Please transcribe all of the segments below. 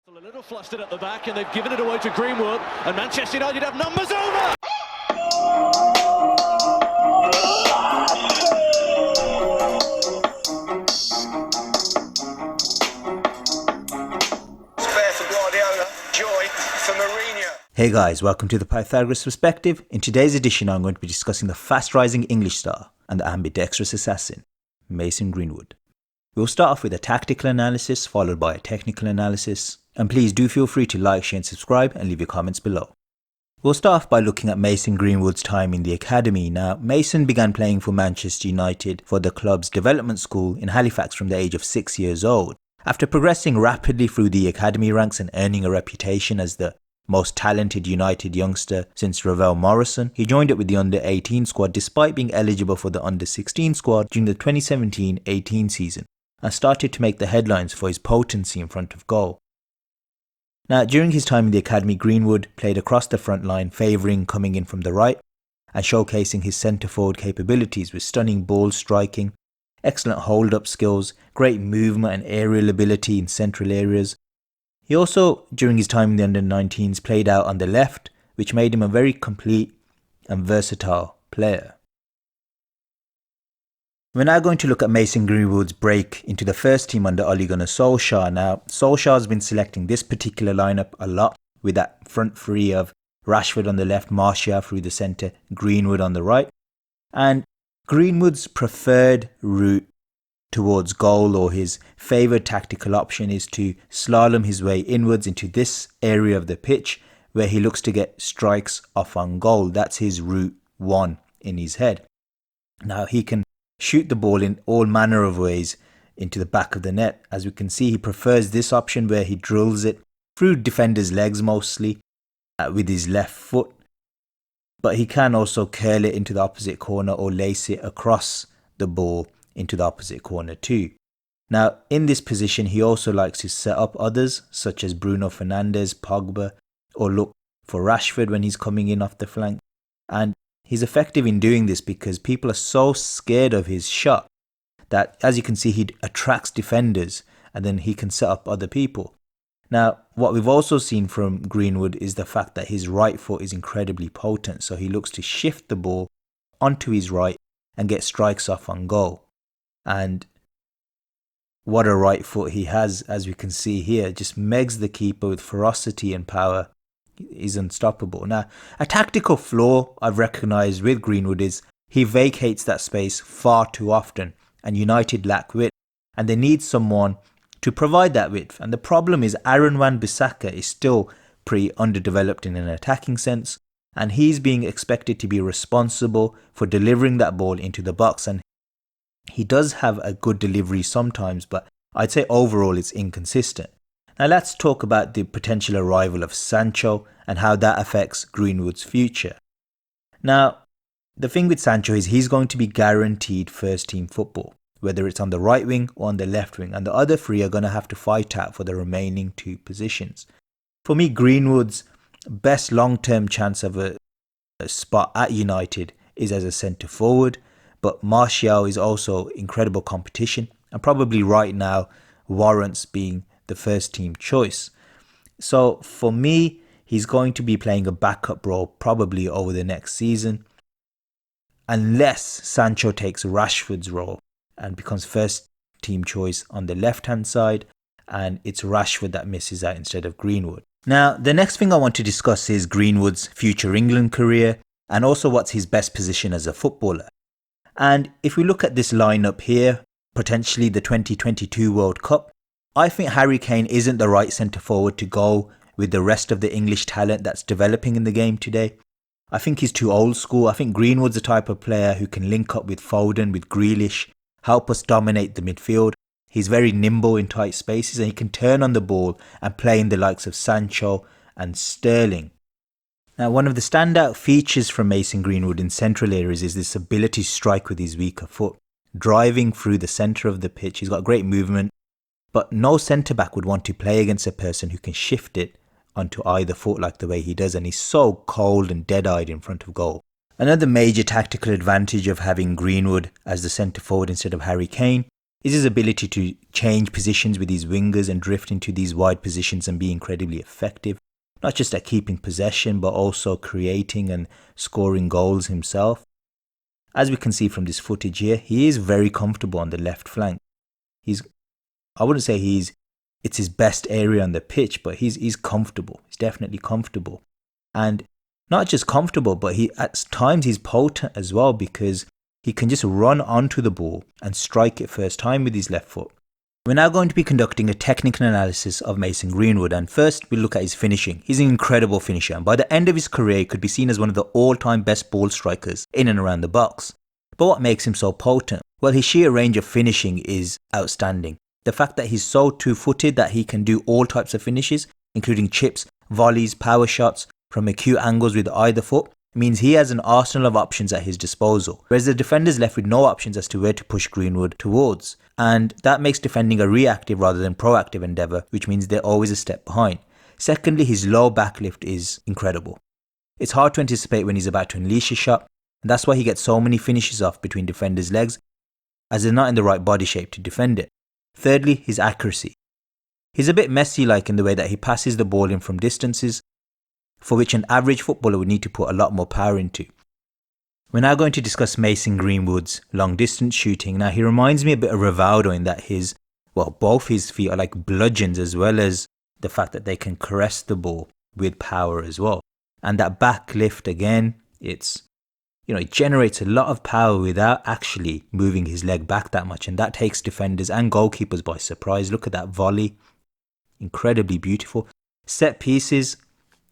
A little flustered at the back, and they've given it away to Greenwood, and Manchester United have numbers over. Spare for Guardiola, joy for Mourinho. Hey guys, welcome to the Pythagoras Perspective. In today's edition, I'm going to be discussing the fast-rising English star and the ambidextrous assassin, Mason Greenwood. We'll start off with a tactical analysis, followed by a technical analysis. And please do feel free to like, share and subscribe and leave your comments below. We'll start off by looking at Mason Greenwood's time in the academy. Now, Mason began playing for Manchester United for the club's development school in Halifax from the age of 6 years old. After progressing rapidly through the academy ranks and earning a reputation as the most talented United youngster since Ravel Morrison, he joined up with the under-18 squad despite being eligible for the under-16 squad during the 2017-18 season and started to make the headlines for his potency in front of goal. Now, during his time in the academy, Greenwood played across the front line, favouring coming in from the right and showcasing his centre-forward capabilities with stunning ball striking, excellent hold-up skills, great movement and aerial ability in central areas. He also, during his time in the under-19s, played out on the left, which made him a very complete and versatile player. We're now going to look at Mason Greenwood's break into the first team under Ole Gunnar Solskjaer. Now, Solskjaer has been selecting this particular lineup a lot, with that front three of Rashford on the left, Martial through the centre, Greenwood on the right. And Greenwood's preferred route towards goal, or his favoured tactical option, is to slalom his way inwards into this area of the pitch where he looks to get strikes off on goal. That's his route one in his head. Now, he can shoot the ball in all manner of ways into the back of the net. As we can see, he prefers this option where he drills it through defenders' legs mostly with his left foot. But he can also curl it into the opposite corner or lace it across the ball into the opposite corner too. Now, in this position, he also likes to set up others such as Bruno Fernandes, Pogba, or look for Rashford when he's coming in off the flank. And he's effective in doing this because people are so scared of his shot that, as you can see, he attracts defenders and then he can set up other people. Now, what we've also seen from Greenwood is the fact that his right foot is incredibly potent, so he looks to shift the ball onto his right and get strikes off on goal. And what a right foot he has, as we can see here, just megs the keeper with ferocity and power. Is unstoppable. Now, a tactical flaw I've recognised with Greenwood is he vacates that space far too often, and United lack width, and they need someone to provide that width. And the problem is Aaron Wan-Bissaka is still pretty underdeveloped in an attacking sense, and he's being expected to be responsible for delivering that ball into the box, and he does have a good delivery sometimes, but I'd say overall it's inconsistent. Now let's talk about the potential arrival of Sancho and how that affects Greenwood's future. Now, the thing with Sancho is he's going to be guaranteed first team football, whether it's on the right wing or on the left wing, and the other three are going to have to fight out for the remaining two positions. For me, Greenwood's best long-term chance of a spot at United is as a centre forward, but Martial is also incredible competition and probably right now warrants being the first team choice. So for me, he's going to be playing a backup role probably over the next season, unless Sancho takes Rashford's role and becomes first team choice on the left hand side, and it's Rashford that misses out instead of Greenwood. Now, the next thing I want to discuss is Greenwood's future England career and also what's his best position as a footballer. And if we look at this lineup here, potentially the 2022 World Cup, I think Harry Kane isn't the right centre forward to go with the rest of the English talent that's developing in the game today. I think he's too old school. I think Greenwood's the type of player who can link up with Foden, with Grealish, help us dominate the midfield. He's very nimble in tight spaces and he can turn on the ball and play in the likes of Sancho and Sterling. Now, one of the standout features from Mason Greenwood in central areas is this ability to strike with his weaker foot. Driving through the centre of the pitch, he's got great movement. But no centre-back would want to play against a person who can shift it onto either foot like the way he does, and he's so cold and dead-eyed in front of goal. Another major tactical advantage of having Greenwood as the centre-forward instead of Harry Kane is his ability to change positions with his wingers and drift into these wide positions and be incredibly effective, not just at keeping possession but also creating and scoring goals himself. As we can see from this footage here, he is very comfortable on the left flank. I wouldn't say it's his best area on the pitch, but he's comfortable. He's definitely comfortable. And not just comfortable, but at times he's potent as well, because he can just run onto the ball and strike it first time with his left foot. We're now going to be conducting a technical analysis of Mason Greenwood, and first we'll look at his finishing. He's an incredible finisher, and by the end of his career he could be seen as one of the all-time best ball strikers in and around the box. But what makes him so potent? Well, his sheer range of finishing is outstanding. The fact that he's so two-footed that he can do all types of finishes, including chips, volleys, power shots from acute angles with either foot, means he has an arsenal of options at his disposal, whereas the defender's left with no options as to where to push Greenwood towards. And that makes defending a reactive rather than proactive endeavour, which means they're always a step behind. Secondly, his low backlift is incredible. It's hard to anticipate when he's about to unleash a shot, and that's why he gets so many finishes off between defenders' legs, as they're not in the right body shape to defend it. Thirdly, his accuracy. He's a bit Messi-like in the way that he passes the ball in from distances, for which an average footballer would need to put a lot more power into. We're now going to discuss Mason Greenwood's long distance shooting. Now, he reminds me a bit of Rivaldo in that both his feet are like bludgeons, as well as the fact that they can caress the ball with power as well. And that back lift again, it generates a lot of power without actually moving his leg back that much, and that takes defenders and goalkeepers by surprise. Look at that volley, incredibly beautiful. Set pieces,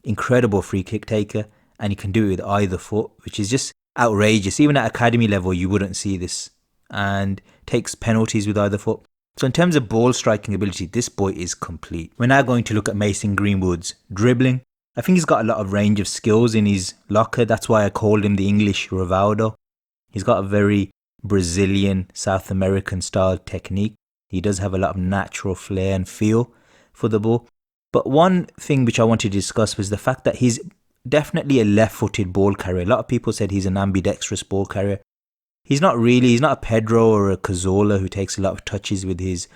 incredible free kick taker, and he can do it with either foot, which is just outrageous. Even at academy level you wouldn't see this, and takes penalties with either foot. So in terms of ball striking ability, this boy is complete. We're now going to look at Mason Greenwood's dribbling. I think he's got a lot of range of skills in his locker. That's why I called him the English Rivaldo. He's got a very Brazilian, South American style technique. He does have a lot of natural flair and feel for the ball. But one thing which I wanted to discuss was the fact that he's definitely a left-footed ball carrier. A lot of people said he's an ambidextrous ball carrier. He's not really. He's not a Pedro or a Cazorla who takes a lot of touches with his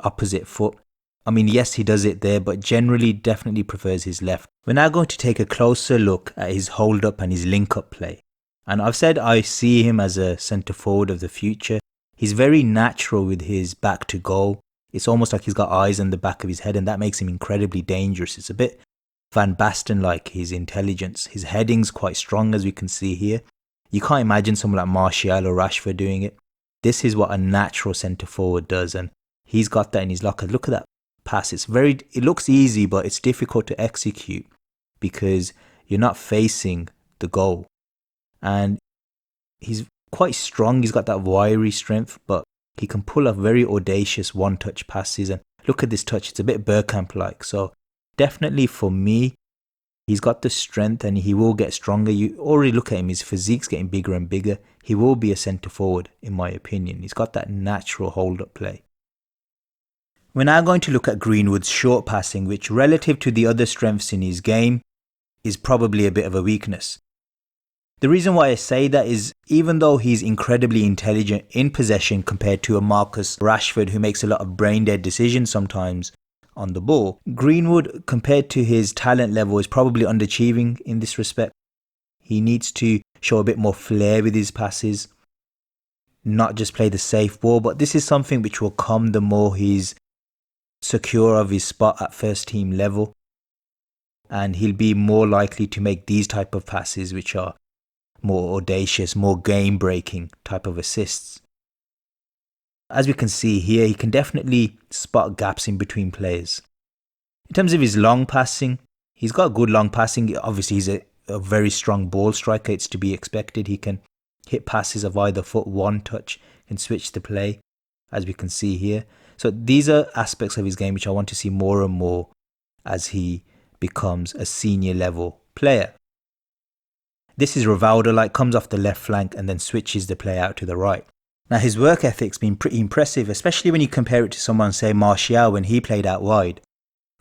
opposite foot. I mean, yes, he does it there, but generally definitely prefers his left. We're now going to take a closer look at his hold-up and his link-up play. And I've said I see him as a centre-forward of the future. He's very natural with his back to goal. It's almost like he's got eyes on the back of his head, and that makes him incredibly dangerous. It's a bit Van Basten-like, his intelligence. His heading's quite strong, as we can see here. You can't imagine someone like Martial or Rashford doing it. This is what a natural centre-forward does, and he's got that in his locker. Look at that pass. It looks easy, but it's difficult to execute because you're not facing the goal. And he's quite strong. He's got that wiry strength, but he can pull off very audacious one-touch passes. And look at this touch. It's a bit Bergkamp-like. So definitely for me, he's got the strength and he will get stronger. You already look at him. His physique's getting bigger and bigger. He will be a centre-forward, in my opinion. He's got that natural hold-up play. We're now going to look at Greenwood's short passing, which relative to the other strengths in his game is probably a bit of a weakness. The reason why I say that is even though he's incredibly intelligent in possession compared to a Marcus Rashford who makes a lot of brain-dead decisions sometimes on the ball, Greenwood, compared to his talent level, is probably underachieving in this respect. He needs to show a bit more flair with his passes, not just play the safe ball, but this is something which will come the more he's secure of his spot at first team level, and he'll be more likely to make these type of passes which are more audacious, more game breaking type of assists. As we can see here, he can definitely spot gaps in between players. In terms of his long passing, he's got good long passing. Obviously he's a very strong ball striker, it's to be expected. He can hit passes of either foot, one touch, and switch the play, as we can see here. So these are aspects of his game which I want to see more and more as he becomes a senior level player. This is Rivaldo-like, comes off the left flank and then switches the play out to the right. Now his work ethic's been pretty impressive, especially when you compare it to someone, say Martial, when he played out wide.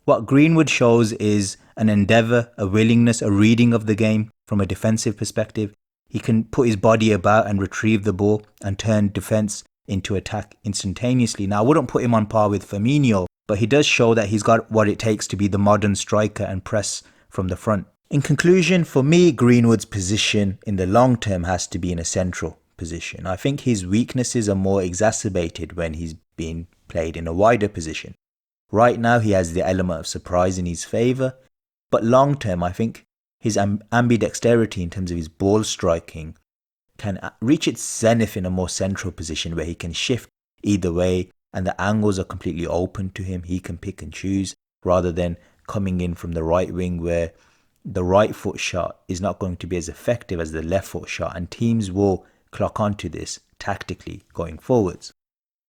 What Greenwood shows is an endeavour, a willingness, a reading of the game from a defensive perspective. He can put his body about and retrieve the ball and turn defence into attack instantaneously. Now, I wouldn't put him on par with Firmino, but he does show that he's got what it takes to be the modern striker and press from the front. In conclusion, for me, Greenwood's position in the long term has to be in a central position. I think his weaknesses are more exacerbated when he's being played in a wider position. Right now, he has the element of surprise in his favour, but long term, I think his ambidexterity in terms of his ball striking can reach its zenith in a more central position where he can shift either way and the angles are completely open to him. He can pick and choose rather than coming in from the right wing where the right foot shot is not going to be as effective as the left foot shot, and teams will clock onto this tactically going forwards.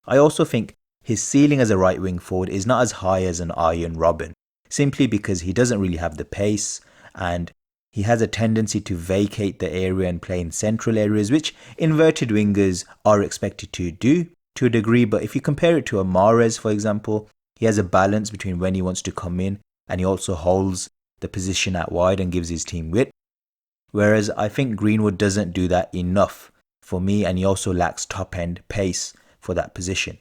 I also think his ceiling as a right wing forward is not as high as an Arjen Robben, simply because he doesn't really have the pace and he has a tendency to vacate the area and play in central areas, which inverted wingers are expected to do to a degree. But if you compare it to a Mahrez, for example, he has a balance between when he wants to come in and he also holds the position at wide and gives his team width. Whereas I think Greenwood doesn't do that enough for me, and he also lacks top end pace for that position.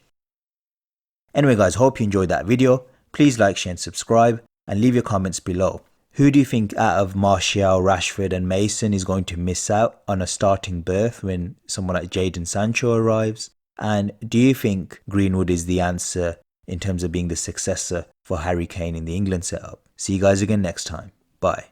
Anyway guys, hope you enjoyed that video. Please like, share and subscribe and leave your comments below. Who do you think out of Martial, Rashford and Mason is going to miss out on a starting berth when someone like Jadon Sancho arrives? And do you think Greenwood is the answer in terms of being the successor for Harry Kane in the England setup? See you guys again next time. Bye.